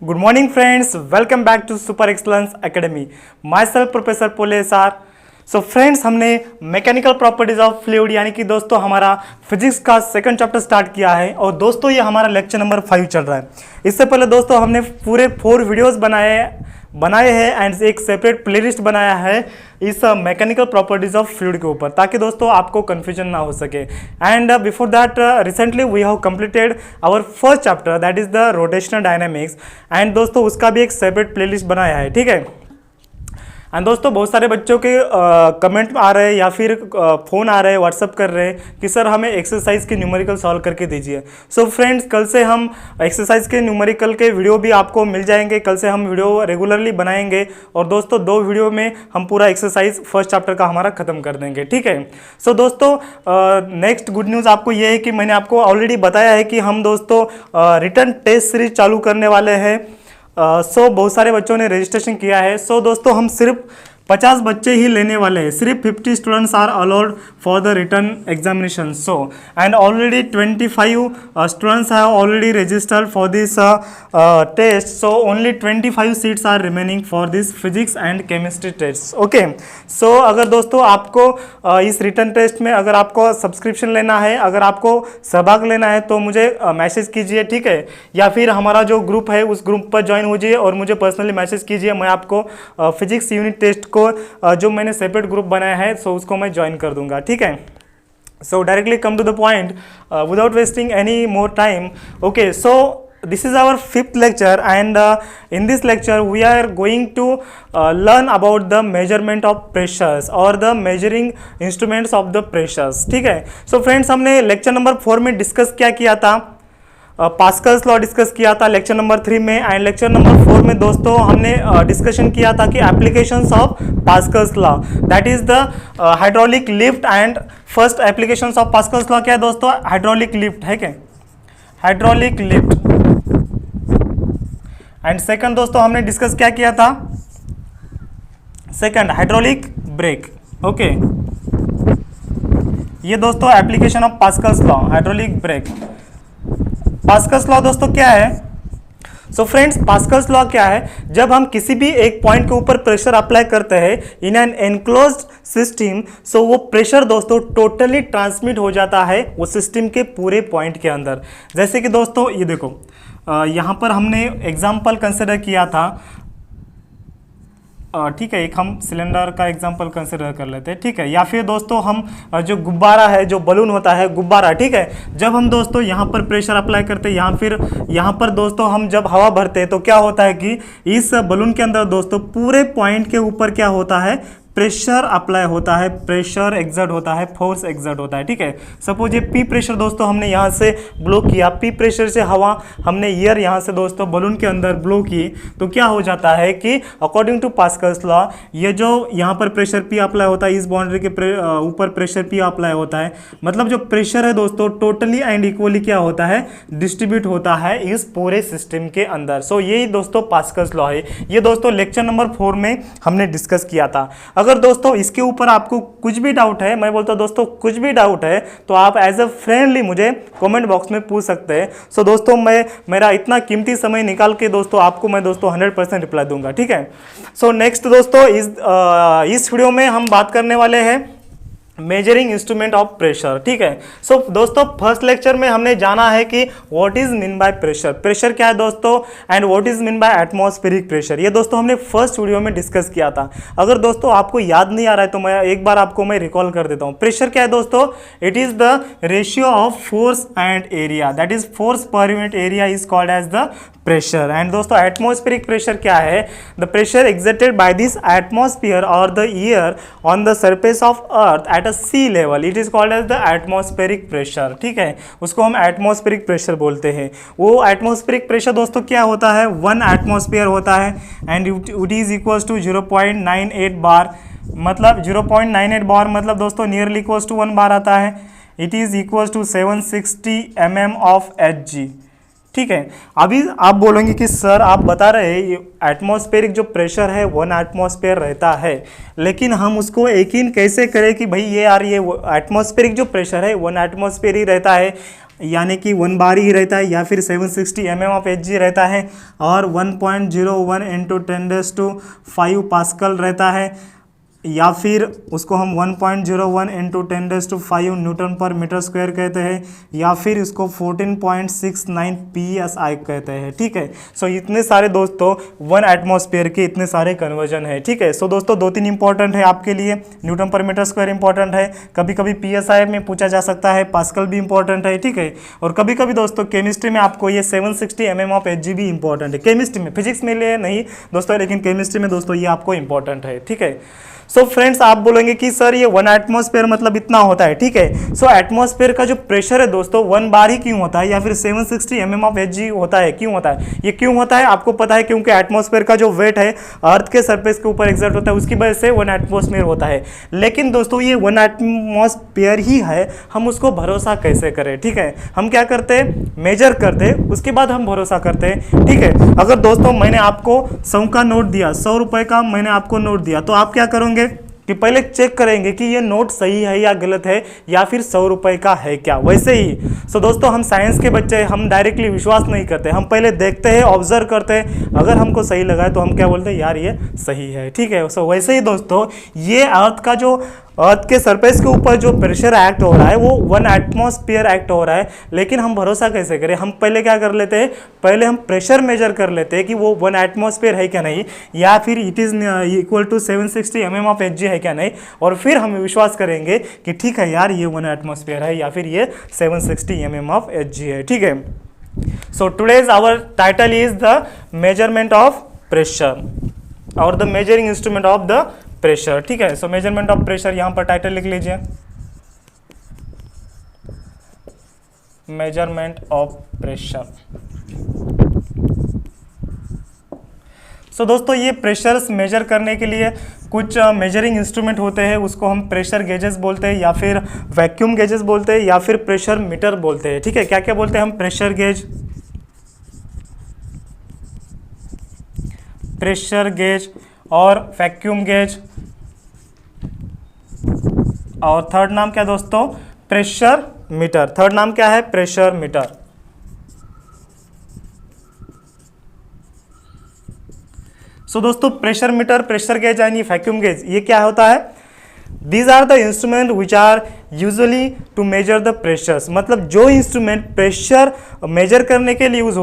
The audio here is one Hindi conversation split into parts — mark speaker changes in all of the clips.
Speaker 1: Good morning friends, welcome back to Super Excellence Academy. Myself Professor Pole sir. So friends हमने मैकेनिकल प्रॉपर्टीज ऑफ फ्लूइड यानी कि दोस्तों हमारा फिजिक्स का सेकंड चैप्टर स्टार्ट किया है और दोस्तों ये हमारा लेक्चर नंबर 5 चल रहा है। इससे पहले दोस्तों हमने पूरे 4 वीडियोस बनाए हैं एंड एक सेपरेट प्लेलिस्ट बनाया है इस मैकेनिकल प्रॉपर्टीज ऑफ फ्लूइड के ऊपर, ताकि दोस्तों आपको कन्फ्यूजन ना हो सके। And before that recently we have completed our first chapter that is the rotational dynamics and दोस्तों उसका भी एक सेपरेट प्लेलिस्ट बनाया है, ठीक है। एंड दोस्तों बहुत सारे बच्चों के कमेंट आ रहे हैं या फिर फ़ोन आ रहे हैं, व्हाट्सअप कर रहे हैं कि सर हमें एक्सरसाइज के न्यूमेरिकल सॉल्व करके दीजिए। सो फ्रेंड्स कल से हम एक्सरसाइज के न्यूमेरिकल के वीडियो भी आपको मिल जाएंगे। कल से हम वीडियो रेगुलरली बनाएंगे और दोस्तों 2 वीडियो में हम पूरा एक्सरसाइज फर्स्ट चैप्टर का हमारा ख़त्म कर देंगे, ठीक है। सो दोस्तों नेक्स्ट गुड न्यूज़ आपको ये है कि मैंने आपको ऑलरेडी बताया है कि हम दोस्तों रिटन टेस्ट सीरीज चालू करने वाले हैं। बहुत सारे बच्चों ने रजिस्ट्रेशन किया है। दोस्तों हम सिर्फ 50 बच्चे ही लेने वाले हैं, सिर्फ 50 students are allowed for the written examination. And already 25 students have already registered for this test, only 25 seats are remaining for this physics and chemistry test, okay. अगर दोस्तों आपको इस रिटन टेस्ट में अगर आपको सब्सक्रिप्शन लेना है, अगर आपको सहभाग लेना है तो मुझे मैसेज कीजिए, ठीक है, या फिर हमारा जो ग्रुप है उस ग्रुप पर ज्वाइन होजिए और मुझे पर्सनली मैसेज कीजिए। मैं आपको फिजिक्स यूनिट टेस्ट को जो मैंने सेपरेट ग्रुप बनाया है उसको मैं ज्वाइन कर दूंगा, ठीक है। Directly come to the point without wasting any more time, okay. This is our 5th lecture and in this lecture we are going to learn about the measurement of pressures or the measuring instruments of the pressures, ठीक है। फ्रेंड्स हमने लेक्चर नंबर 4 में डिस्कस क्या किया था, पास्कल्स लॉ डिस्कस किया था लेक्चर नंबर 3 में, एंड लेक्चर नंबर 4 में दोस्तों हमने डिस्कशन किया था कि applications of Pascal's law that is the hydraulic lift. And first applications of Pascal's law क्या है दोस्तों, हाइड्रोलिक लिफ्ट है क्या, हाइड्रोलिक लिफ्ट। एंड सेकंड दोस्तों हमने डिस्कस क्या किया था, सेकंड हाइड्रोलिक ब्रेक, ओके। ये दोस्तों application of Pascal's law, hydraulic brake. Pascal's law दोस्तों क्या है, फ्रेंड्स पास्कल्स लॉ क्या है, जब हम किसी भी एक पॉइंट के ऊपर प्रेशर अप्लाई करते हैं इन एन एनक्लोज्ड सिस्टम, वो प्रेशर दोस्तों टोटली ट्रांसमिट हो जाता है वो सिस्टम के पूरे पॉइंट के अंदर। जैसे कि दोस्तों ये देखो यहाँ पर हमने एग्जाम्पल कंसिडर किया था, ठीक है, एक हम सिलेंडर का एग्जांपल कंसिडर कर लेते हैं, ठीक है, या फिर दोस्तों हम जो गुब्बारा है, जो बलून होता है गुब्बारा, ठीक है, जब हम दोस्तों यहाँ पर प्रेशर अप्लाई करते हैं फिर यहाँ पर दोस्तों हम जब हवा भरते हैं तो क्या होता है कि इस बलून के अंदर दोस्तों पूरे पॉइंट के ऊपर क्या होता है, प्रेशर अप्लाई होता है, प्रेशर एक्सर्ट होता है, फोर्स एक्सर्ट होता है, ठीक है। सपोज ये पी प्रेशर दोस्तों हमने यहाँ से ब्लो किया, पी प्रेशर से हवा हमने एयर यहाँ से दोस्तों बलून के अंदर ब्लो की, तो क्या हो जाता है कि अकॉर्डिंग टू पास्कल्स लॉ ये जो यहाँ पर प्रेशर पी अप्लाई होता है, इस बाउंड्री के ऊपर प्रेशर पी अप्लाई होता है, मतलब जो प्रेशर है दोस्तों टोटली एंड इक्वली क्या होता है, डिस्ट्रीब्यूट होता है इस पूरे सिस्टम के अंदर। यही दोस्तों पास्कल्स लॉ है। ये दोस्तों लेक्चर नंबर 4 में हमने डिस्कस किया था। अगर दोस्तों इसके ऊपर आपको कुछ भी डाउट है, मैं बोलता हूं दोस्तों कुछ भी डाउट है तो आप एज अ फ्रेंडली मुझे कमेंट बॉक्स में पूछ सकते हैं। दोस्तों मैं मेरा इतना कीमती समय निकाल के दोस्तों आपको मैं दोस्तों 100% रिप्लाई दूंगा, ठीक है। नेक्स्ट दोस्तों इस वीडियो में हम बात करने वाले हैं मेजरिंग इंस्ट्रूमेंट ऑफ प्रेशर, ठीक है। दोस्तों फर्स्ट लेक्चर में हमने जाना है कि what is mean by pressure, pressure क्या है दोस्तों, and what is mean by atmospheric pressure, ये दोस्तों हमने फर्स्ट वीडियो में डिस्कस किया था। अगर दोस्तों आपको याद नहीं आ रहा है तो मैं एक बार आपको मैं रिकॉल कर देता हूं। प्रेशर क्या है दोस्तों, it is the ratio of force and area, that is force per unit area is called as the pressure. And दोस्तों एटमॉस्फेरिक प्रेशर क्या है, the pressure exerted by this atmosphere और the air on the surface of earth at a sea level, it is called as the atmospheric pressure, ठीक है, उसको हम एटमॉस्फेरिक प्रेशर बोलते हैं। वो एटमॉस्फेरिक प्रेशर दोस्तों क्या होता है, 1 एटमॉस्फेयर होता है and it is equals to 0.98 bar, मतलब 0.98 बार मतलब दोस्तों नियरली इक्वल्स टू 1 बार आता है। It is equals to 760 mm of Hg, ठीक है। अभी आप बोलेंगे कि सर आप बता रहे हैं एटमॉस्फेरिक जो प्रेशर है 1 एटमॉस्फेयर रहता है, लेकिन हम उसको यकीन कैसे करें कि भाई ये यार ये एटमॉस्फेरिक जो प्रेशर है 1 एटमॉस्फेयर ही रहता है, यानी कि 1 बार ही रहता है, या फिर 760 mm ऑफ Hg रहता है, और 1.01 इंटू 10⁵ पास्कल रहता है, या फिर उसको हम 1.01 इंटू 10⁵ न्यूटन पर मीटर स्क्वायर कहते हैं, या फिर इसको 14.69 psi कहते हैं। ठीक है, सो इतने सारे दोस्तों 1 एटमॉस्फेयर के इतने सारे कन्वर्जन है। ठीक है, सो दोस्तों 2-3 इंपॉर्टेंट है आपके लिए, न्यूटन पर मीटर स्क्वायर इंपॉर्टेंट है, कभी कभी psi में पूछा जा सकता है, पास्कल भी इंपॉर्टेंट है। ठीक है, और कभी कभी दोस्तों केमिस्ट्री में आपको ये 760 mm ऑफ Hg भी इंपॉर्टेंट है, केमिस्ट्री में, फिजिक्स में लिए नहीं दोस्तों, लेकिन केमिस्ट्री में दोस्तों ये आपको इंपॉर्टेंट है। ठीक है, सो फ्रेंड्स आप बोलेंगे कि सर ये 1 एटमॉस्फेयर मतलब इतना होता है। ठीक है, सो एटमॉस्फेयर का जो प्रेशर है दोस्तों 1 बार ही क्यों होता है, या फिर 760 mm ऑफ Hg होता है, क्यों होता है, ये क्यों होता है आपको पता है, क्योंकि एटमॉस्फेयर का जो वेट है अर्थ के सरफेस के ऊपर एग्जर्ट होता है, उसकी वजह से 1 एटमॉस्फेयर होता है। लेकिन दोस्तों ये 1 एटमॉस्फेयर ही है, हम उसको भरोसा कैसे करें। ठीक है, हम क्या करते हैं, मेजर करते हैं, उसके बाद हम भरोसा करते हैं। ठीक है, अगर दोस्तों मैंने आपको 100 का नोट दिया, 100 रुपए का मैंने आपको नोट दिया, तो आप क्या करोगे कि पहले चेक करेंगे कि ये नोट सही है या गलत है, या फिर 100 रुपए का है क्या। वैसे ही सो दोस्तों हम साइंस के बच्चे, हम डायरेक्टली विश्वास नहीं करते, हम पहले देखते हैं, ऑब्जर्व करते हैं, अगर हमको सही लगा है तो हम क्या बोलते हैं, यार ये सही है। ठीक है, सो वैसे ही दोस्तों ये अर्थ का जो अर्थ के सरफेस के ऊपर जो प्रेशर एक्ट हो रहा है वो 1 एटमॉस्फेयर एक्ट हो रहा है, लेकिन हम भरोसा कैसे करें, हम पहले क्या कर लेते हैं, पहले हम प्रेशर मेजर कर लेते हैं कि वो 1 एटमॉस्फेयर है क्या नहीं, या फिर it is equal to 760 mm of Hg है क्या नहीं, और फिर हम विश्वास करेंगे कि ठीक है यार ये 1 एटमॉस्फेयर है, या फिर ये 760 mm ऑफ Hg है। ठीक है, so today's our title is the measurement of pressure और the measuring instrument of the pressure. ठीक है, सो मेजरमेंट ऑफ प्रेशर, यहां पर टाइटल लिख लीजिए, मेजरमेंट ऑफ प्रेशर। सो दोस्तों ये प्रेशर्स मेजर करने के लिए कुछ मेजरिंग इंस्ट्रूमेंट होते हैं, उसको हम प्रेशर गेजेस बोलते हैं, या फिर वैक्यूम गेजेस बोलते हैं, या फिर प्रेशर मीटर बोलते हैं। ठीक है, क्या क्या बोलते हैं हम, प्रेशर गेज और वैक्यूम गेज, और थर्ड नाम क्या दोस्तों, प्रेशर मीटर। थर्ड नाम क्या है, प्रेशर मीटर। सो दोस्तों प्रेशर मीटर, प्रेशर गेज यानी वैक्यूम गेज, ये क्या होता है, these are the instrument which are usually to measure the pressures, मतलब जो इंस्ट्रूमेंट प्रेशर मेजर करने के लिए यूज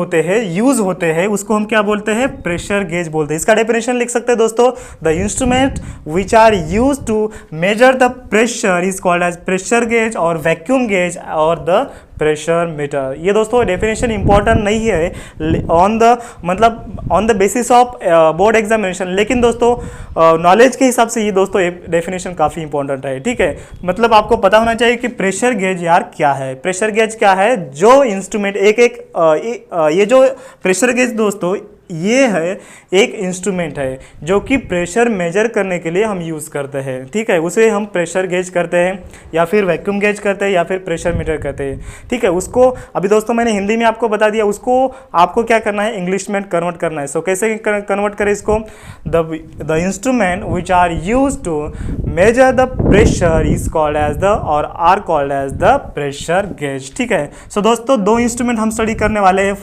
Speaker 1: होते हैं उसको हम क्या बोलते हैं, प्रेशर गेज बोलते हैं। इसका डेफिनेशन लिख सकते हैं दोस्तों, the instrument which are use to measure the pressure is called as pressure gauge और वैक्यूम गेज और द प्रेशर मीटर। ये दोस्तों डेफिनेशन इंपॉर्टेंट नहीं है on the basis of board examination, लेकिन दोस्तों नॉलेज के हिसाब से ये दोस्तों डेफिनेशन काफ़ी इंपॉर्टेंट है। ठीक है, मतलब आपको पता होना चाहिए कि प्रेशर गेज यार क्या है। प्रेशर गेज क्या है, जो इंस्ट्रूमेंट ये जो प्रेशर गेज दोस्तों ये है एक इंस्ट्रूमेंट है जो कि प्रेशर मेजर करने के लिए हम यूज़ करते हैं। ठीक है, उसे हम प्रेशर गेज करते हैं, या फिर वैक्यूम गेज करते हैं, या फिर प्रेशर मीटर करते हैं। ठीक है, उसको अभी दोस्तों मैंने हिंदी में आपको बता दिया, उसको आपको क्या करना है, इंग्लिश में कन्वर्ट करना है। सो कैसे कन्वर्ट करें इसको, the instrument which are use to measure the pressure is called as the और are called as the pressure gauge. ठीक है, सो दोस्तों दो इंस्ट्रूमेंट हम स्टडी करने वाले हैं।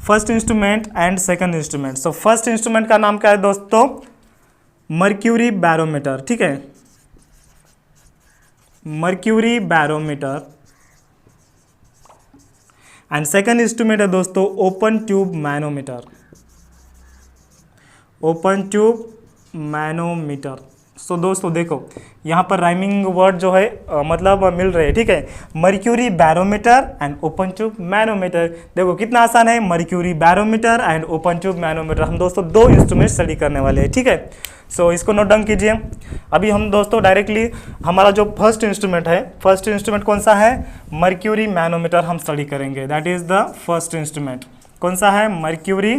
Speaker 1: First instrument and second instrument. So first instrument का नाम क्या है दोस्तों, मर्क्यूरी बैरोमीटर। ठीक है, mercury barometer. And second instrument है दोस्तों open tube manometer. Open tube manometer. So दोस्तों देखो यहाँ पर राइमिंग वर्ड जो है मतलब मिल रहे हैं। ठीक है, mercury barometer and open tube manometer. देखो कितना आसान है, mercury barometer and open tube manometer. हम दोस्तों दो इंस्ट्रूमेंट स्टडी करने वाले हैं। ठीक है, सो इसको नोट डाउन कीजिए। अभी हम दोस्तों डायरेक्टली हमारा जो फर्स्ट इंस्ट्रूमेंट है, फर्स्ट इंस्ट्रूमेंट कौन सा है, मर्क्यूरी मैनोमीटर हम स्टडी करेंगे। That is the first instrument. कौन सा है, mercury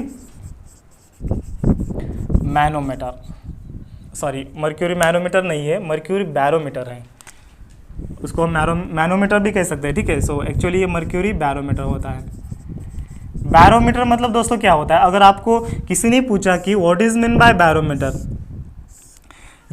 Speaker 1: manometer. Sorry, mercury manometer नहीं है, मर्क्यूरी बैरोमीटर है, उसको हम मैनोमीटर भी कह सकते हैं। ठीक है, सो एक्चुअली ये मर्क्यूरी बैरोमीटर होता है। बैरोमीटर मतलब दोस्तों क्या होता है, अगर आपको किसी ने पूछा कि what is mean by barometer,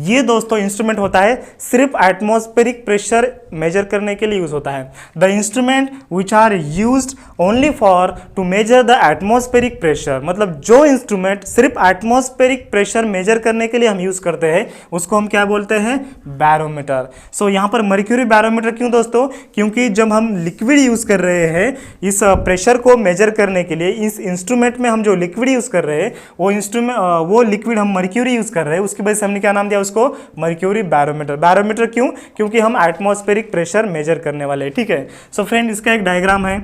Speaker 1: ये दोस्तों इंस्ट्रूमेंट होता है सिर्फ एटमॉस्फेरिक प्रेशर मेजर करने के लिए यूज होता है। The instrument which are used only for to measure the atmospheric pressure, मतलब जो इंस्ट्रूमेंट सिर्फ एटमॉस्फेरिक प्रेशर मेजर करने के लिए हम यूज करते हैं उसको हम क्या बोलते हैं, बैरोमीटर। सो यहाँ पर मर्क्यूरी बैरोमीटर क्यों दोस्तों, क्योंकि जब हम लिक्विड यूज कर रहे हैं इस प्रेशर को मेजर करने के लिए, इस इंस्ट्रूमेंट में हम जो लिक्विड यूज कर रहे हैं वो लिक्विड हम मर्क्यूरी यूज कर रहे हैं, उसकी वजह से हमने क्या नाम दिया उसको, मर्क्यूरी बैरोमीटर। बैरोमीटर क्यों, क्योंकि हम एटमॉस्फेरिक प्रेशर मेजर करने वाले हैं, ठीक है। सो फ्रेंड इसका एक डायग्राम है,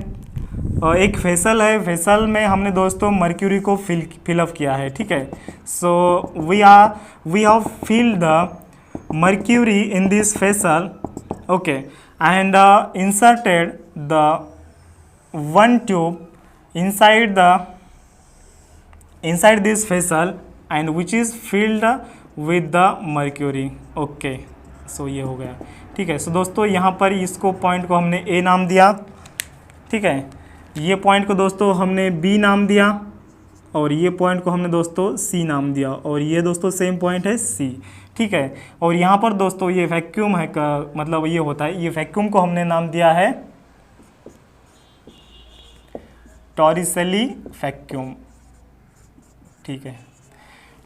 Speaker 1: एक वेसल है, वेसल में हमने दोस्तों मर्क्यूरी को फिलअप किया है, ठीक है। So we have filled the mercury in this vessel, okay, and inserted the one tube inside this vessel and which is filled with the mercury, okay। so ये हो गया, ठीक है। सो दोस्तों यहाँ पर इसको पॉइंट को हमने A नाम दिया, ठीक है। ये पॉइंट को दोस्तों हमने B नाम दिया और ये पॉइंट को हमने दोस्तों C नाम दिया और ये दोस्तों सेम पॉइंट है C, ठीक है। और यहाँ पर दोस्तों ये वैक्यूम है का मतलब ये होता है, ये वैक्यूम को हमने नाम दिया है टॉरिसेली वैक्यूम, ठीक है।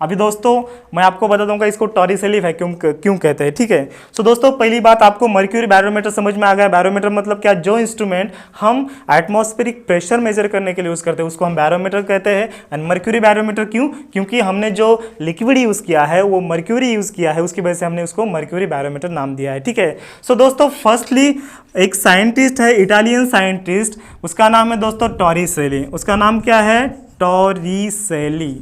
Speaker 1: अभी दोस्तों मैं आपको बता दूंगा इसको टॉरिसेली वैक्यूम क्यों कहते हैं, ठीक है। सो दोस्तों पहली बात आपको मर्क्यूरी बैरोमीटर समझ में आ गया। बैरोमीटर मतलब क्या, जो इंस्ट्रूमेंट हम एटमॉस्फेरिक प्रेशर मेजर करने के लिए यूज करते हैं उसको हम बैरोमीटर कहते हैं। एंड मर्क्यूरी बैरोमीटर क्यों, क्योंकि हमने जो लिक्विड यूज किया है वो मर्क्यूरी यूज किया है, उसकी वजह से हमने उसको मर्क्यूरी बैरोमीटर नाम दिया है, ठीक है। सो दोस्तों फर्स्टली एक साइंटिस्ट है, इटालियन साइंटिस्ट, उसका नाम है दोस्तों टॉरिसेली। उसका नाम क्या है, टॉरिसेली।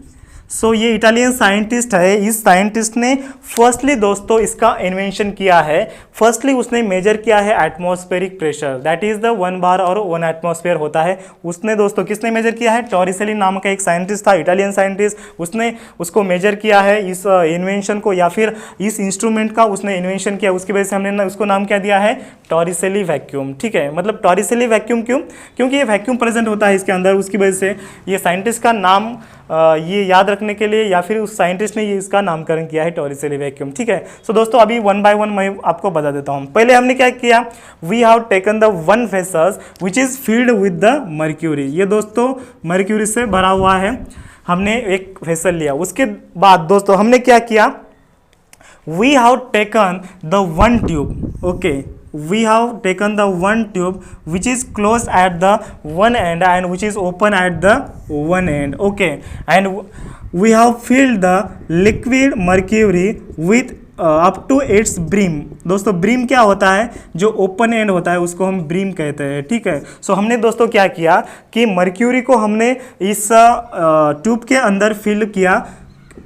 Speaker 1: सो ये इटालियन साइंटिस्ट है। इस साइंटिस्ट ने फर्स्टली दोस्तों इसका इन्वेंशन किया है, फर्स्टली उसने मेजर किया है atmospheric pressure, that is the 1 बार और 1 एटमॉस्फेयर होता है। उसने दोस्तों किसने मेजर किया है, टॉरिसेली नाम का एक साइंटिस्ट था, इटालियन साइंटिस्ट, उसने उसको मेजर किया है, इस इन्वेंशन को या फिर इस इंस्ट्रूमेंट का उसने इन्वेंशन किया, उसकी वजह से हमने उसको नाम क्या दिया है, टॉरिसेली वैक्यूम, ठीक है। मतलब टॉरिसेली वैक्यूम क्यों, क्योंकि ये वैक्यूम प्रेजेंट होता है इसके अंदर, उसकी वजह से ये साइंटिस्ट का नाम ये याद रखने के लिए या फिर उस साइंटिस्ट ने ये इसका नामकरण किया है टॉरिसेली वैक्यूम, ठीक है। सो दोस्तों अभी 1 बाय 1 मैं आपको बता देता हूँ। पहले हमने क्या किया, we have taken the 1 vessels which is filled with the mercury. ये दोस्तों मर्क्यूरी से भरा हुआ है, हमने एक वेसल लिया। उसके बाद दोस्तों हमने क्या किया, we have taken the 1 tube, okay, we have taken the 1 tube which is closed at the one end and which is open at the one end, okay, and we have filled the liquid mercury with up to its brim। दोस्तों ब्रीम क्या होता है, जो ओपन एंड होता है उसको हम ब्रीम कहते हैं, ठीक है। सो हमने दोस्तों क्या किया कि मर्क्यूरी को हमने इस ट्यूब के अंदर फिल किया।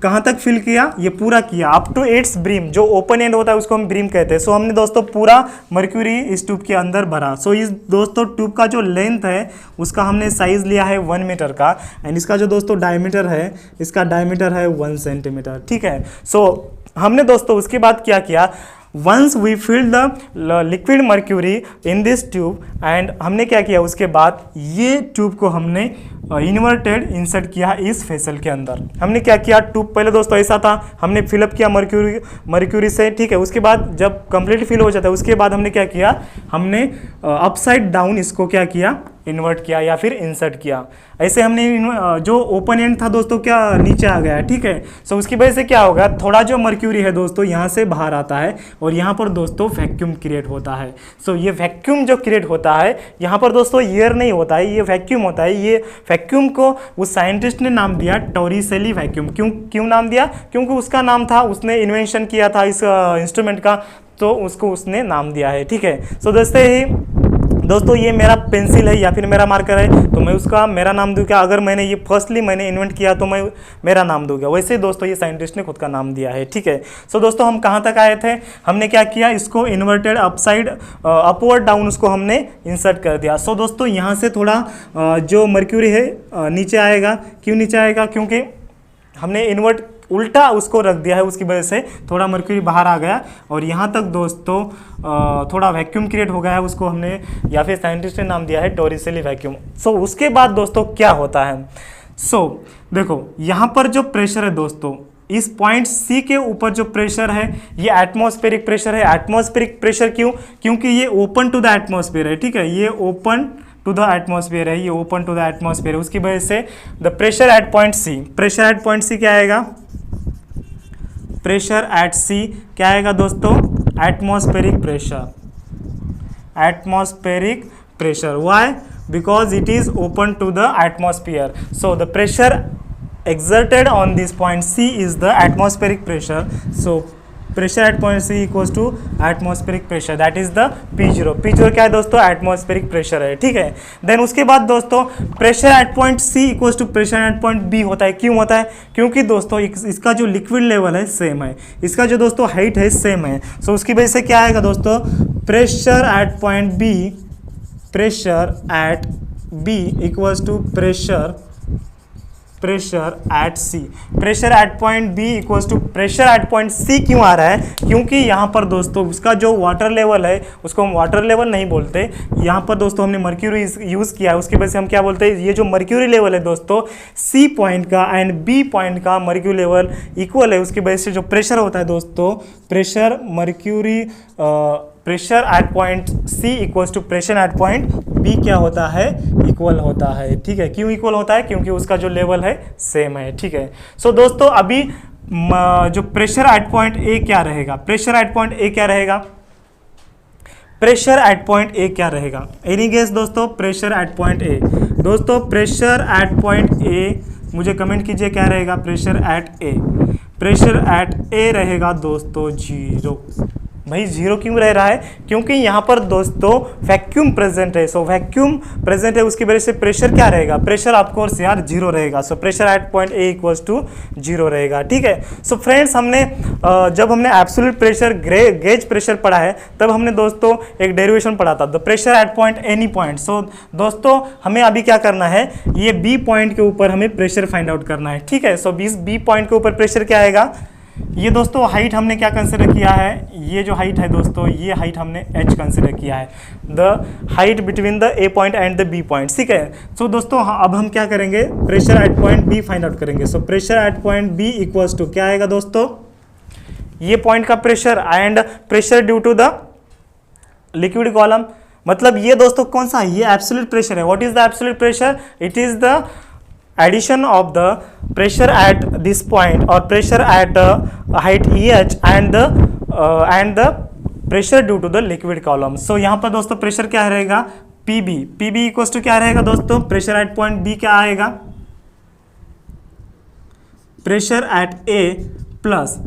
Speaker 1: कहाँ तक फिल किया, ये पूरा किया, अप टू इट्स ब्रीम, जो ओपन एंड होता है उसको हम ब्रीम कहते हैं। सो हमने दोस्तों पूरा मर्क्यूरी इस ट्यूब के अंदर भरा। सो इस दोस्तों ट्यूब का जो लेंथ है उसका हमने साइज लिया है 1 मीटर का, एंड इसका जो दोस्तों डायमीटर है, इसका डायमीटर है 1 सेंटीमीटर, ठीक है। सो हमने दोस्तों उसके बाद क्या किया, once we filled the liquid mercury in this tube, and हमने क्या किया, उसके बाद ये ट्यूब को हमने इन्वर्टेड इंसर्ट किया इस वेसल के अंदर। हमने क्या किया, ट्यूब पहले दोस्तों ऐसा था, हमने फिलअप किया मर्क्यूरी से, ठीक है। उसके बाद जब कंप्लीट फिल हो जाता है उसके बाद हमने क्या किया, हमने अपसाइड डाउन इसको क्या किया, इन्वर्ट किया या फिर इंसर्ट किया। ऐसे हमने जो ओपन एंड था दोस्तों क्या नीचे आ गया, ठीक है। सो उसकी वजह से क्या होगा, थोड़ा जो मर्क्यूरी है दोस्तों यहाँ से बाहर आता है और यहाँ पर दोस्तों वैक्यूम क्रिएट होता है। सो ये वैक्यूम जो क्रिएट होता है यहाँ पर दोस्तों एयर नहीं होता है, ये वैक्यूम होता है। ये वैक्यूम को उस साइंटिस्ट ने नाम दिया टॉरिसेली वैक्यूम। क्यों नाम दिया, क्योंकि उसका नाम था, उसने इन्वेंशन किया था इस इंस्ट्रूमेंट का, तो उसको उसने नाम दिया है, ठीक है। सो दोस्तों ये मेरा पेंसिल है या फिर मेरा मार्कर है तो मैं उसका मेरा नाम दूंगा। अगर मैंने ये फर्स्टली मैंने इन्वेंट किया तो मैं मेरा नाम दूंगा। वैसे दोस्तों ये साइंटिस्ट ने खुद का नाम दिया है, ठीक है। सो दोस्तों हम कहाँ तक आए थे, हमने क्या किया, इसको इन्वर्टेड अपसाइड अपवर्ड डाउन उसको हमने इंसर्ट कर दिया। सो दोस्तों यहाँ से थोड़ा जो मर्क्यूरी है नीचे आएगा। क्यों नीचे आएगा, क्योंकि हमने इन्वर्ट उल्टा उसको रख दिया है, उसकी वजह से थोड़ा मर्क्यूरी बाहर आ गया और यहाँ तक दोस्तों थोड़ा वैक्यूम क्रिएट हो गया है, उसको हमने या फिर साइंटिस्ट ने नाम दिया है टॉरिसेली वैक्यूम। सो उसके बाद दोस्तों क्या होता है, देखो यहाँ पर जो प्रेशर है दोस्तों, इस पॉइंट सी के ऊपर जो प्रेशर है ये एटमॉस्फेरिक प्रेशर है। एटमॉस्फेरिक प्रेशर क्यों? क्योंकि ये ओपन टू द एटमॉस्फेयर है, ठीक है, ये ओपन टू द एटमॉस्फेयर है, ये ओपन टू द एटमॉस्फेयर है, उसकी वजह से the pressure at point C, pressure at point C क्या आएगा? प्रेशर एट सी क्या आएगा दोस्तों? Atmospheric pressure, atmospheric pressure. Why? Because it is open to the atmosphere. So the pressure exerted on this point C is the atmospheric pressure. So pressure at point C equals to atmospheric pressure, that is the P0. P0 क्या है दोस्तों? atmospheric pressure है, ठीक है। देन उसके बाद दोस्तों pressure at point C equals to pressure at point B होता है। क्यों होता है? क्योंकि दोस्तों इसका जो लिक्विड लेवल है सेम है, इसका जो दोस्तों हाइट है सेम है। सो उसकी वजह से क्या आएगा दोस्तों? Pressure at point B, pressure at B equals to pressure at C, pressure at point B equals to pressure at point C। क्यों आ रहा है? क्योंकि यहाँ पर दोस्तों उसका जो वाटर लेवल है उसको हम वाटर लेवल नहीं बोलते, यहाँ पर दोस्तों हमने मर्क्यूरी यूज़ किया है, उसकी वजह से हम क्या बोलते हैं? ये जो मर्क्यूरी लेवल है दोस्तों C पॉइंट का एंड B पॉइंट का मर्क्यूरी लेवल इक्वल है, उसकी वजह से जो प्रेशर होता है दोस्तों, pressure mercury pressure at point C equals to pressure at point B क्या होता है? इक्वल होता है, ठीक है। क्यों इक्वल होता है? क्योंकि उसका जो लेवल है सेम है, ठीक है। सो दोस्तों अभी जो प्रेशर एट पॉइंट A क्या रहेगा? प्रेशर एट पॉइंट A क्या रहेगा? प्रेशर एट पॉइंट A क्या रहेगा? एनी गेस दोस्तों? प्रेशर एट पॉइंट A, दोस्तों प्रेशर एट पॉइंट A मुझे कमेंट कीजिए क्या रहेगा? Pressure at A, pressure at A रहेगा दोस्तों 0। भाई 0 क्यों रह रहा है? क्योंकि यहाँ पर दोस्तों वैक्यूम प्रेजेंट है। सो वैक्यूम प्रेजेंट है, उसकी वजह से प्रेशर क्या रहेगा? प्रेशर ऑफकोर्स यार 0 रहेगा। So pressure at point A equals to 0 रहेगा, ठीक है। सो फ्रेंड्स हमने जब हमने एब्सोल्यूट प्रेशर गेज प्रेशर पढ़ा है तब हमने दोस्तों एक डेरिवेशन पढ़ा था, the pressure at point any point. So दोस्तों हमें अभी क्या करना है? ये B पॉइंट के ऊपर हमें प्रेशर फाइंड आउट करना है, ठीक है। सो B पॉइंट के ऊपर प्रेशर क्या आएगा? ये दोस्तों हाइट हमने क्या कंसिडर किया है? ये जो हाइट है दोस्तों, ये हाइट हमने h कंसिडर किया है, the height between the A point and the B point, ठीक है। सो दोस्तों अब हम क्या करेंगे? Pressure at point B find out करेंगे। So pressure at point B equals to क्या आएगा दोस्तों? ये पॉइंट का pressure and pressure due to the liquid column, मतलब ये दोस्तों कौन सा? ये एब्सोल्यूट प्रेशर है। What is the absolute pressure? It is the addition of the pressure at this point or pressure at height EH and the pressure due to the liquid column. So यहाँ पर दोस्तों प्रेशर क्या रहेगा? PB, PB इक्वल्स टू क्या रहेगा दोस्तों? प्रेशर एट पॉइंट B क्या आएगा? Pressure at A plus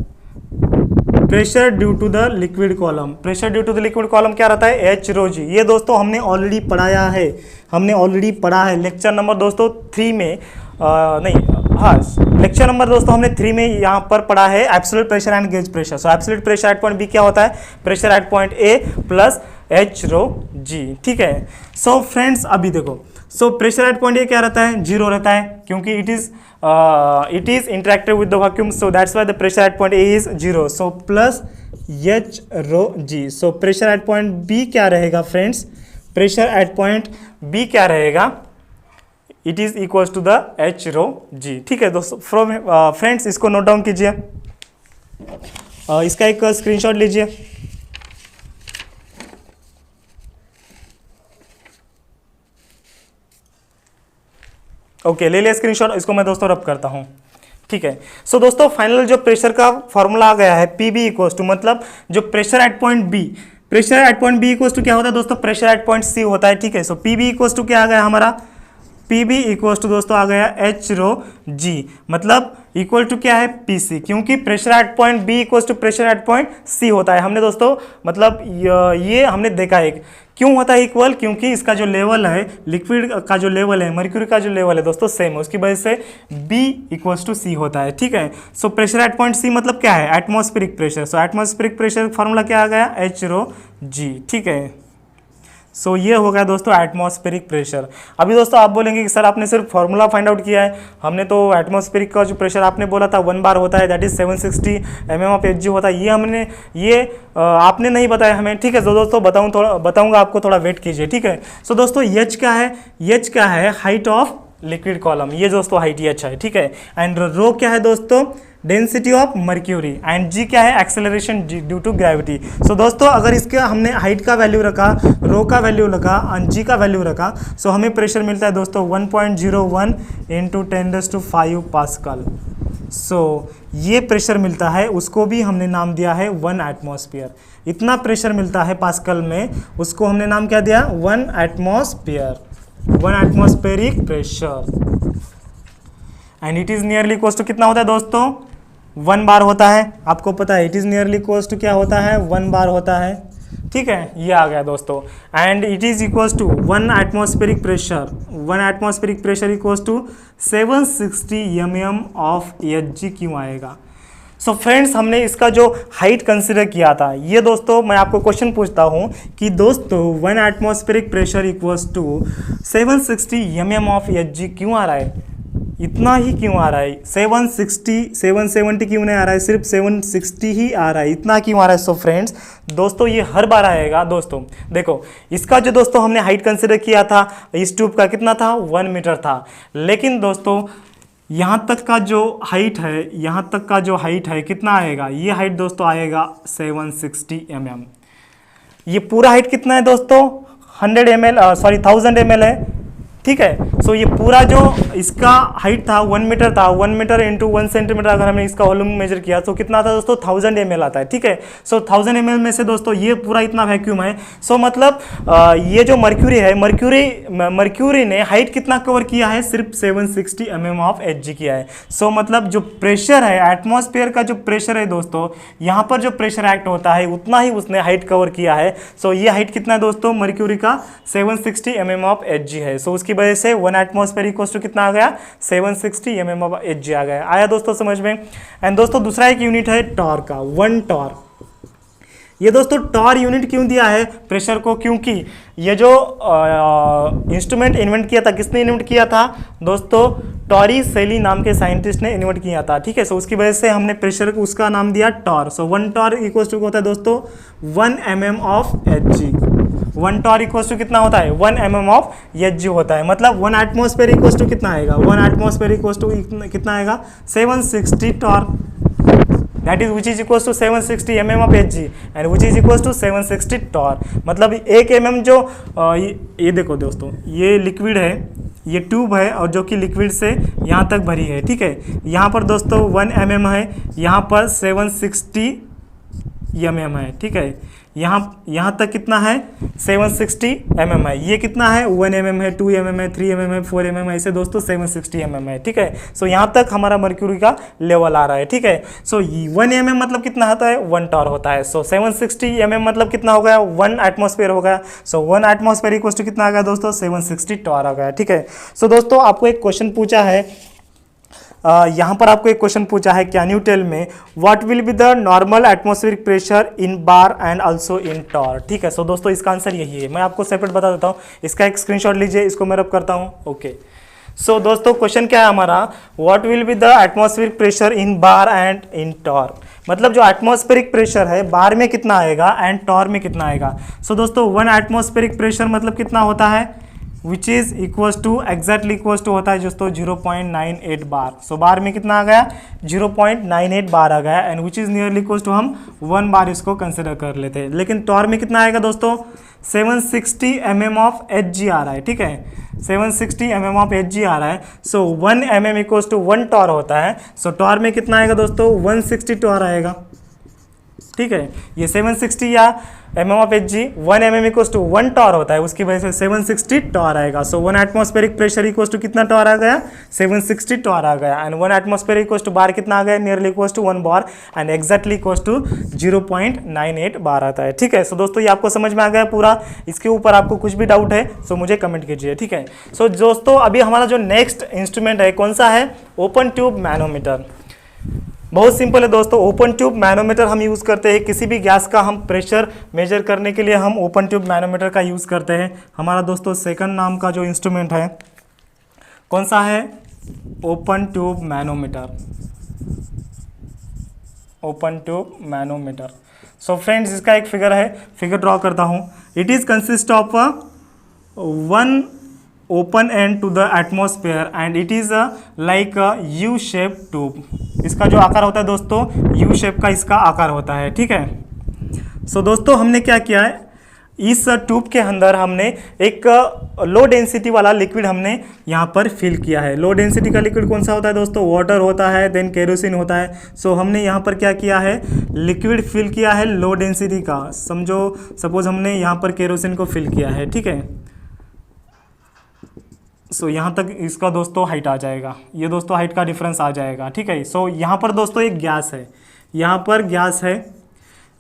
Speaker 1: pressure due to the liquid column. Pressure due to the liquid column क्या रहता है? H रो जी। ये दोस्तों हमने ऑलरेडी पढ़ाया है, हमने ऑलरेडी पढ़ा है लेक्चर नंबर दोस्तों 3 में, लेक्चर नंबर दोस्तों हमने 3 में यहाँ पर पढ़ा है absolute pressure and gauge pressure. So absolute pressure at point B क्या होता है? Pressure at point A plus H rho G, ठीक है। सो फ्रेंड्स अभी देखो, so pressure at point A क्या रहता है? 0 रहता है, क्योंकि it is interacted with the vacuum, so that's why the pressure at point A is 0। So plus H rho G. So pressure at point B क्या रहेगा friends? Pressure at point B क्या रहेगा? It is equals to the H rho G, ठीक है दोस्तों। फ्रेंड्स इसको नोट डाउन कीजिए, इसका एक स्क्रीनशॉट लीजिए। ओके ले लिया स्क्रीनशॉट, इसको मैं दोस्तों रब करता हूँ, ठीक है। सो दोस्तों फाइनल जो प्रेशर का फॉर्मूला आ गया है PB इक्वल्स टू, मतलब जो pressure at point B, pressure at point B equals to क्या होता है दोस्तों? प्रेशर एट पॉइंट C होता है, ठीक है। सो PB इक्वल्स टू क्या आ गया हमारा? PB इक्वल्स टू दोस्तों आ गया H रो G, मतलब इक्वल टू क्या है? PC, क्योंकि pressure at point B equals to pressure at point C होता है। हमने दोस्तों मतलब ये हमने देखा है। क्यों होता है इक्वल? क्योंकि इसका जो लेवल है, लिक्विड का जो लेवल है, मर्क्यूरी का जो लेवल है दोस्तों सेम है, उसकी वजह से B इक्वल्स टू C होता है, ठीक है। So pressure at point C मतलब क्या है? Atmospheric pressure. So atmospheric pressure formula क्या आ गया? H रो G, ठीक है। सो ये हो गया दोस्तों एटमॉस्फेरिक प्रेशर। अभी दोस्तों आप बोलेंगे कि सर आपने सिर्फ फार्मूला फाइंड आउट किया है, हमने तो एटमॉस्फेरिक का जो प्रेशर आपने बोला था 1 बार होता है, that is 760 mm of Hg होता है, ये आपने नहीं बताया हमें, ठीक है। तो दोस्तों बताऊंगा आपको, थोड़ा वेट कीजिए, ठीक है। सो दोस्तों H क्या है? H क्या है? हाइट ऑफ लिक्विड कॉलम, ये दोस्तों हाइट ही अच्छा है, ठीक है। एंड रो क्या है दोस्तों, डेंसिटी ऑफ मर्क्यूरी, एंड जी क्या है, एक्सेलरेशन ड्यू टू ग्रेविटी। सो दोस्तों अगर इसके हमने हाइट का वैल्यू रखा, रो का वैल्यू रखा, एंड जी का वैल्यू रखा, सो हमें प्रेशर मिलता है दोस्तों 1.01 इंटू 10⁵ पास्कल। सो ये प्रेशर मिलता है, उसको भी हमने नाम दिया है 1 एटमॉस्फेयर। इतना प्रेशर मिलता है पास्कल में, उसको हमने नाम क्या दिया, 1 atmosphere, 1 atmospheric pressure. And it is nearly equals to कितना होता है दोस्तों, 1 बार होता है। आपको पता है it is nearly equals to क्या होता है, 1 बार होता है, ठीक है। ये आ गया दोस्तों। And it is equals to 1 atmospheric pressure, 1 atmospheric pressure equals to 760 mm of Hg क्यों आएगा। सो फ्रेंड्स हमने इसका जो हाइट कंसिडर किया था, ये दोस्तों मैं आपको क्वेश्चन पूछता हूँ कि दोस्तों 1 atmospheric pressure equals to 760 mm of Hg क्यों आ रहा है, इतना ही क्यों आ रहा है, 770 क्यों नहीं आ रहा है, सिर्फ 760 ही आ रहा है, इतना क्यों आ रहा है। सो फ्रेंड्स दोस्तों ये हर बार आएगा दोस्तों। देखो इसका जो दोस्तों हमने हाइट कंसिडर किया था, इस ट्यूब का कितना था, 1 मीटर था, लेकिन दोस्तों यहाँ तक का जो हाइट है, यहाँ तक का जो हाइट है कितना आएगा, ये हाइट दोस्तों आएगा 760 mm। ये पूरा हाइट कितना है दोस्तों, 1000 ml है, ठीक है। सो ये पूरा जो इसका हाइट था 1 मीटर था, 1 मीटर इंटू 1 सेंटीमीटर अगर हमने इसका वॉल्यूम मेजर किया तो कितना आता है दोस्तों, 1000 ml आता है, ठीक है। सो 1000 ml में से दोस्तों ये पूरा इतना वैक्यूम है। सो मतलब ये जो मर्क्यूरी है, मर्क्यूरी ने हाइट कितना कवर किया है, सिर्फ 760 mm ऑफ Hg किया है। सो मतलब जो प्रेशर है, एटमॉस्फेयर का जो प्रेशर है दोस्तों, यहाँ पर जो प्रेशर एक्ट होता है उतना ही उसने हाइट कवर किया है। सो ये हाइट कितना है दोस्तों मर्क्यूरी का, 760 mm ऑफ Hg है। सो उसकी वजह से 1 एटमॉस्फेयर इक्वल्स टू कितना आ गया, 760 mm ऑफ Hg आ गया। आया दोस्तों समझ में। एंड दोस्तों दूसरा एक यूनिट है टॉर का, 1 टॉर। ये दोस्तों टॉर यूनिट क्यों दिया है प्रेशर को, क्योंकि ये जो इंस्ट्रूमेंट इन्वेंट किया था, किसने इन्वेंट किया था दोस्तों, टॉरिसेली नाम के साइंटिस्ट ने इन्वेंट किया था, ठीक है। सो उसकी वजह से हमने प्रेशर को उसका नाम दिया torr. So 1 torr equals to होता है दोस्तों 1 mm of Hg। 1 torr equals to कितना होता है, 1 mm ऑफ Hg होता है। मतलब 1 एटमॉस्फेयर इक्वल्स टू कितना आएगा, 1 एटमॉस्फेयर इक्वल्स टू कितना आएगा, 760 Tor, that is which is equals to 760 mm of Hg and which is equals to 760 torr. मतलब 1 mm जो ये देखो दोस्तों, ये लिक्विड है, ये ट्यूब है और जो कि लिक्विड से यहाँ तक भरी है, ठीक है। यहाँ पर दोस्तों 1 mm है, यहाँ पर 760 mm है, ठीक है। यहाँ तक कितना है, 760 mm है। ये कितना है, 1 mm है, 2 mm है, 3 mm है, 4 mm है, ऐसे दोस्तों 760 mm है, ठीक है। सो यहाँ तक हमारा मर्क्यूरी का लेवल आ रहा है, ठीक है। सो 1 mm मतलब कितना होता है, 1 टॉर होता है। सो 760 mm मतलब कितना हो गया, 1 एटमॉस्फेयर हो गया। सो 1 एटमॉस्फेयर इक्वल टू कितना आ गया दोस्तों, 760 टॉर आ गया, ठीक है। सो दोस्तों आपको एक क्वेश्चन पूछा है, यहाँ पर आपको एक क्वेश्चन पूछा है, can you tell me what will be the normal atmospheric pressure in bar and also in torr, ठीक है। सो दोस्तों इसका आंसर यही है, मैं आपको सेपरेट बता देता हूँ। इसका एक स्क्रीनशॉट लीजिए, इसको मैं रब करता हूँ, ओके। सो दोस्तों क्वेश्चन क्या है हमारा, what will be the atmospheric pressure in bar and in torr. मतलब जो एटमॉस्फेरिक प्रेशर है बार में कितना आएगा एंड टॉर में कितना आएगा। सो दोस्तों 1 एटमॉस्फेरिक प्रेशर मतलब कितना होता है, which is equals to exactly equals to होता है दोस्तों 0.98 बार। सो बार में कितना आ गया, 0.98 बार आ गया, and which is nearly equals to हम 1 बार इसको कंसिडर कर लेते हैं। लेकिन टॉर में कितना आएगा दोस्तों, 760 mm ऑफ Hg आ रहा है, ठीक है। 760 mm ऑफ Hg आ रहा है। सो 1 mm इक्वल्स टू 1 टॉर होता है। सो टॉर में कितना आएगा दोस्तों, 160 टॉर आएगा, ठीक है। ये 760 या mm of Hg 1 mm equals to 1 torr होता है, उसकी वजह से 760 टॉर आएगा। So 1 atmospheric pressure equals to कितना टॉर आ गया, 760 टॉर आ गया, and 1 atmosphere equals to bar कितना आ गया, nearly equals to 1 bar, and exactly equals to 0.98 bar आता है, ठीक है। सो दोस्तों ये आपको समझ में आ गया पूरा। इसके ऊपर आपको कुछ भी डाउट है सो मुझे कमेंट कीजिए, ठीक है। सो दोस्तों अभी हमारा जो नेक्स्ट इंस्ट्रूमेंट है कौन सा है, ओपन ट्यूब मैनोमीटर। बहुत सिंपल है दोस्तों, ओपन ट्यूब मैनोमीटर हम यूज़ करते हैं। किसी भी गैस का हम प्रेशर मेजर करने के लिए हम ओपन ट्यूब मैनोमीटर का यूज़ करते हैं। हमारा दोस्तों सेकंड नाम का जो इंस्ट्रूमेंट है कौन सा है, open tube manometer, open tube manometer. So friends इसका एक फिगर है, फिगर ड्रॉ करता हूँ। It is consist of 1 open end to the atmosphere and it is like U shape tube. इसका जो आकार होता है दोस्तों, यू शेप का इसका आकार होता है, ठीक है। सो दोस्तों हमने क्या किया है, इस ट्यूब के अंदर हमने एक लो डेंसिटी वाला लिक्विड हमने यहाँ पर फिल किया है। लो डेंसिटी का लिक्विड कौन सा होता है दोस्तों, वाटर होता है, देन केरोसिन होता है। सो हमने यहाँ पर क्या किया है, लिक्विड फिल किया है लो डेंसिटी का। समझो सपोज हमने यहाँ पर केरोसिन को फिल किया है, ठीक है। सो यहाँ तक इसका दोस्तों हाइट आ जाएगा, ये दोस्तों हाइट का डिफरेंस आ जाएगा, ठीक है। सो यहाँ पर दोस्तों एक गैस है, यहाँ पर गैस है,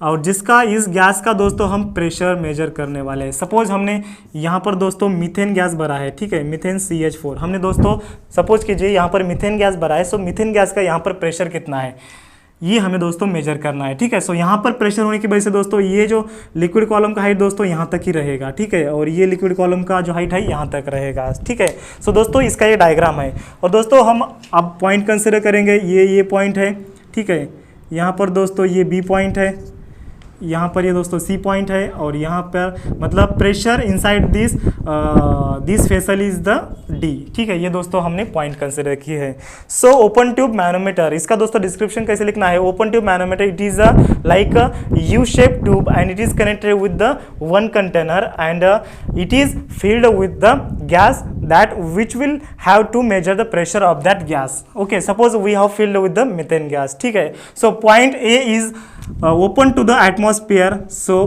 Speaker 1: और जिसका इस गैस का दोस्तों हम प्रेशर मेजर करने वाले हैं। सपोज हमने यहाँ पर दोस्तों मीथेन गैस भरा है, ठीक है, मीथेन CH4 हमने दोस्तों सपोज कीजिए यहाँ पर मीथेन गैस भरा है। सो मीथेन गैस का यहाँ पर प्रेशर कितना है ये हमें दोस्तों मेजर करना है, ठीक है। सो यहाँ पर प्रेशर होने की वजह से दोस्तों ये जो लिक्विड कॉलम का हाइट दोस्तों यहाँ तक ही रहेगा, ठीक है, और ये लिक्विड कॉलम का जो हाइट है यहाँ तक रहेगा, ठीक है। सो दोस्तों इसका ये डायग्राम है, और दोस्तों हम अब पॉइंट कंसिडर करेंगे। ये पॉइंट है, ठीक है, यहाँ पर दोस्तों ये B पॉइंट है, यहाँ पर ये दोस्तों C पॉइंट है, और यहाँ पर मतलब pressure inside this vessel is the D, ठीक है। ये दोस्तों हमने पॉइंट कंसिडर की है। सो ओपन ट्यूब मैनोमीटर, इसका दोस्तों डिस्क्रिप्शन कैसे लिखना है, open tube manometer it is like U shape tube and it is connected with the one container and it is filled with the gas that which will have to measure the pressure of that gas. Okay, suppose we have filled with the methane gas, ठीक है। So point A is open to the atmosphere, so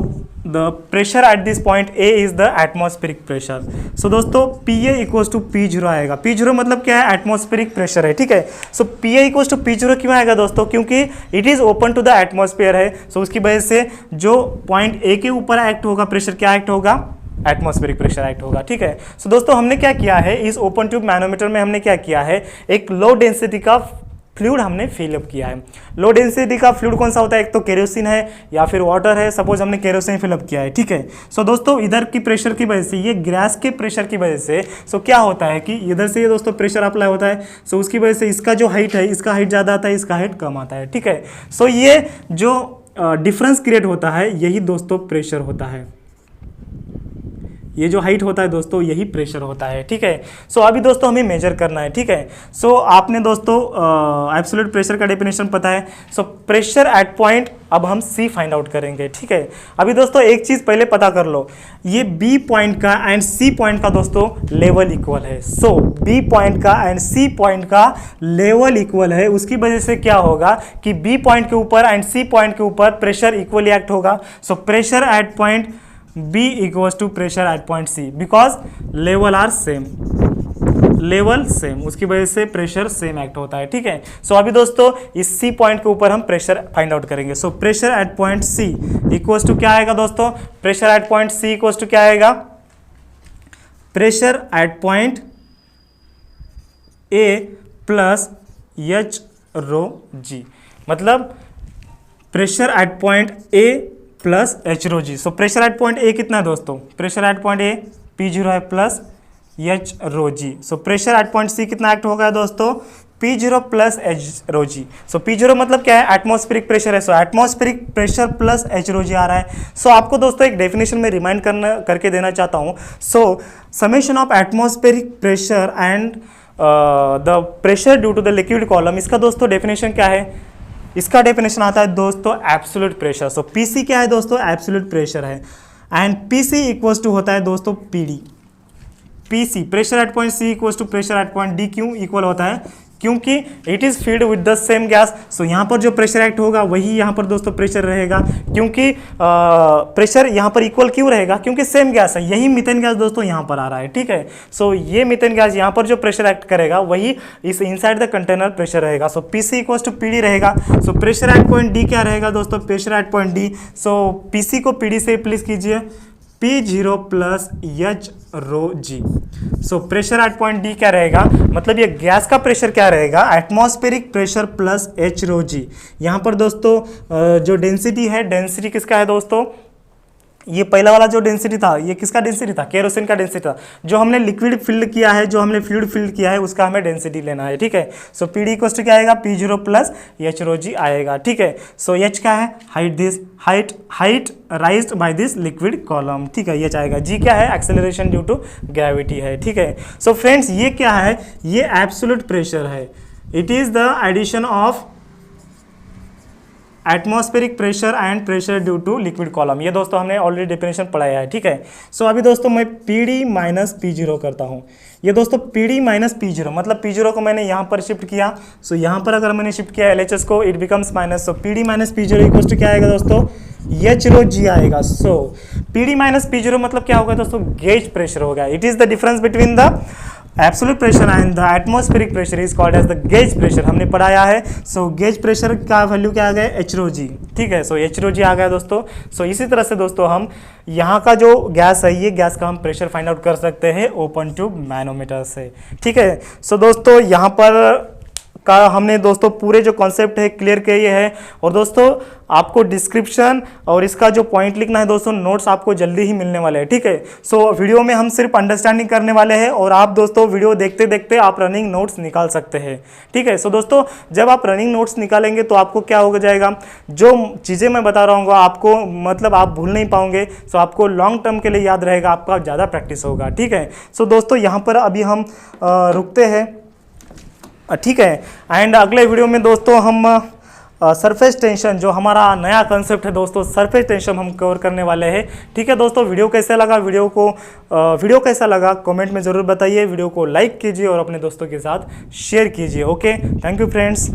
Speaker 1: the pressure at this point A is the atmospheric pressure. So दोस्तों PA equals to P0 आएगा। P0 मतलब क्या है, एटमॉस्फेरिक प्रेशर है, ठीक है। So PA equals to P0 क्यों आएगा दोस्तों, क्योंकि it is open to the atmosphere है। So उसकी वजह से जो पॉइंट A के ऊपर एक्ट होगा प्रेशर, क्या एक्ट होगा, एटमॉस्फेरिक प्रेशर एक्ट होगा, ठीक है। सो दोस्तों हमने क्या किया है, इस ओपन ट्यूब मैनोमीटर में हमने क्या किया है, एक लो डेंसिटी का फ्लूइड हमने फिलअप किया है। लो डेंसिटी का फ्लूइड कौन सा होता है, एक तो केरोसिन है या फिर वाटर है। सपोज हमने केरोसिन फिलअप किया है, ठीक है। सो दोस्तों इधर की प्रेशर की वजह से, ये गैस के प्रेशर की वजह से, सो क्या होता है कि इधर से ये दोस्तों प्रेशर अप्लाई होता है। सो उसकी वजह से इसका जो हाइट है, इसका हाइट ज़्यादा आता है, इसका हाइट कम आता है, ठीक है। सो ये जो डिफरेंस क्रिएट होता है यही दोस्तों प्रेशर होता है। ये जो हाइट होता है दोस्तों यही प्रेशर होता है, ठीक है। सो अभी दोस्तों हमें मेजर करना है, ठीक है। सो आपने दोस्तों एब्सोल्यूट प्रेशर का डेफिनेशन पता है। सो प्रेशर एट पॉइंट अब हम C फाइंड आउट करेंगे, ठीक है। अभी दोस्तों एक चीज़ पहले पता कर लो, ये B पॉइंट का एंड C पॉइंट का दोस्तों लेवल इक्वल है। सो B पॉइंट का एंड C पॉइंट का लेवल इक्वल है। उसकी वजह से क्या होगा कि B पॉइंट के ऊपर एंड C पॉइंट के ऊपर प्रेशर इक्वली एक्ट होगा। सो pressure at point B equals to pressure at point C because level are same, level same, उसकी वजह से प्रेशर सेम एक्ट होता है, ठीक है। सो अभी दोस्तों इस C पॉइंट के ऊपर हम प्रेशर फाइंड आउट करेंगे। So pressure at point C equals to क्या आएगा दोस्तों, pressure at point C equals to क्या आएगा, pressure at point A plus H row G, मतलब pressure at point A plus H row G। So pressure at point A कितना है दोस्तों, pressure at point A P0 है plus H row G। So pressure at point C कितना एक्ट होगा दोस्तों, P0 प्लस H रो G। सो P0 मतलब क्या है, एटमॉस्फेरिक प्रेशर है। So atmospheric pressure plus H रो G आ रहा है। सो आपको दोस्तों एक डेफिनेशन में रिमाइंड करके देना चाहता हूँ। So summation of atmospheric pressure and the pressure due to the liquid column, इसका दोस्तों डेफिनेशन क्या है, इसका डेफिनेशन आता है दोस्तों एब्सोल्यूट प्रेशर। सो पीसी क्या है दोस्तों, एब्सोल्यूट प्रेशर है, एंड पीसी इक्वल्स टू होता है दोस्तों PD. PC pressure at point C equals to pressure at point D क्यों इक्वल होता है, क्योंकि it is filled with the same gas. So यहाँ पर जो प्रेशर एक्ट होगा वही यहाँ पर दोस्तों प्रेशर रहेगा, क्योंकि प्रेशर यहाँ पर इक्वल क्यों रहेगा, क्योंकि सेम गैस है। यही मीथेन गैस दोस्तों यहाँ पर आ रहा है, ठीक है। सो ये मीथेन गैस यहाँ पर जो प्रेशर एक्ट करेगा वही इस इनसाइड द कंटेनर प्रेशर रहेगा। So PC equals to PD रहेगा। So pressure at point D क्या रहेगा दोस्तों, pressure at point D. So PC को पीडी से रिप्लेस कीजिए, P0 plus H row G। So pressure at point D क्या रहेगा, मतलब ये गैस का प्रेशर क्या रहेगा, एटमॉस्फेरिक प्रेशर प्लस H रो G। यहाँ पर दोस्तों जो डेंसिटी है, डेंसिटी किसका है दोस्तों, ये पहला वाला जो डेंसिटी था ये किसका डेंसिटी था, केरोसिन का डेंसिटी था। जो हमने लिक्विड फिल्ड किया है, जो हमने फ्लूइड फिल्ड किया है उसका हमें डेंसिटी लेना है, ठीक है। सो पी डी इक्वल टू क्या आएगा, P0 प्लस एच रो जी आएगा, ठीक है। सो एच क्या है, height raised by this liquid column, ठीक है, ये आएगा। जी क्या है, एक्सेलरेशन ड्यू टू ग्रेविटी है, ठीक है। सो फ्रेंड्स ये क्या है, ये एब्सोल्यूट प्रेशर है। It is the addition of atmospheric pressure and pressure due to liquid column. ये दोस्तों हमने ऑलरेडी डेफिनेशन पढ़ाया है, ठीक है। सो अभी दोस्तों मैं PD माइनस P0 करता हूँ। ये दोस्तों PD माइनस P0 मतलब P0 को मैंने यहाँ पर शिफ्ट किया। सो यहाँ पर अगर मैंने शिफ्ट किया LHS को, it becomes minus. So PD minus P0 equals to क्या आएगा दोस्तों, एच रो जी आएगा। सो PD माइनस P0 मतलब क्या होगा दोस्तों, गेज प्रेशर होगा। It is the difference between the absolute pressure and the atmospheric pressure is called as the gauge pressure, हमने पढ़ाया है। सो गेज प्रेशर का वैल्यू क्या आ गया, एच रो जी, ठीक है। सो एच रो जी आ गया दोस्तों। सो इसी तरह से दोस्तों हम यहाँ का जो गैस है, ये गैस का हम प्रेशर फाइंड आउट कर सकते हैं ओपन ट्यूब मैनोमीटर से, ठीक है। सो दोस्तों यहाँ पर का हमने दोस्तों पूरे जो कॉन्सेप्ट है क्लियर किए हैं। और दोस्तों आपको डिस्क्रिप्शन और इसका जो पॉइंट लिखना है दोस्तों, नोट्स आपको जल्दी ही मिलने वाले हैं, ठीक है। सो वीडियो में हम सिर्फ अंडरस्टैंडिंग करने वाले हैं और आप दोस्तों वीडियो देखते देखते आप रनिंग नोट्स निकाल सकते हैं, ठीक है। सो दोस्तों जब आप रनिंग नोट्स निकालेंगे तो आपको क्या हो जाएगा, जो चीज़ें मैं बता रहा हूँ आपको मतलब आप भूल नहीं पाओगे। सो आपको लॉन्ग टर्म के लिए याद रहेगा, आपका ज़्यादा प्रैक्टिस होगा, ठीक है। सो दोस्तों यहाँ पर अभी हम रुकते हैं, ठीक है। एंड अगले वीडियो में दोस्तों हम सरफेस टेंशन, जो हमारा नया कंसेप्ट है दोस्तों, सरफेस टेंशन हम कवर करने वाले हैं, ठीक है। दोस्तों वीडियो कैसा लगा, वीडियो कैसा लगा कमेंट में ज़रूर बताइए। वीडियो को लाइक कीजिए और अपने दोस्तों के साथ शेयर कीजिए। Okay, thank you friends.